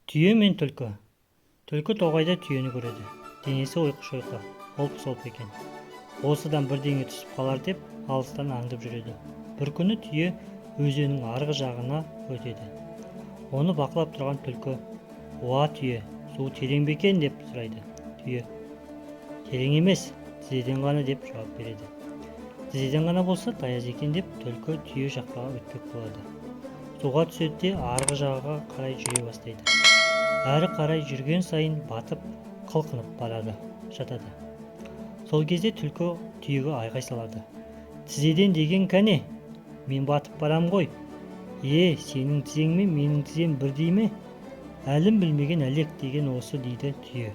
Түйе мен түлкі. Түлкі тоғайда түйені көреді. Денесі ойқы-шойқы, олпы-солпы екен. Осыдан бірдеңе түсіп қалар деп, алыстан аңдып жүреді. Бір күні түйе өзеннің арғы жағына өтеді. Оны бақылап тұрған түлкі: "Уа түйе, су терең бе екен?" деп сұрайды. Түйе: "Терең емес, тізеден ғана" деп жауап береді. Тізеден ғана болса таяз екен деп түлкі түйе жаққа өтпек болады. Суға түседі де арғы жағаға қарай жүре бастайды. Әрі қарай жүрген сайын батып, қылқынып барады, жатады. Сол кезде түлкі түйеге айғай салады: "Тізеден деген кәне, мен батып барам ғой. Сенің тізең мен менің тізем бірдей ме? Әлім білмеген әлек деген осы" дейді түйе.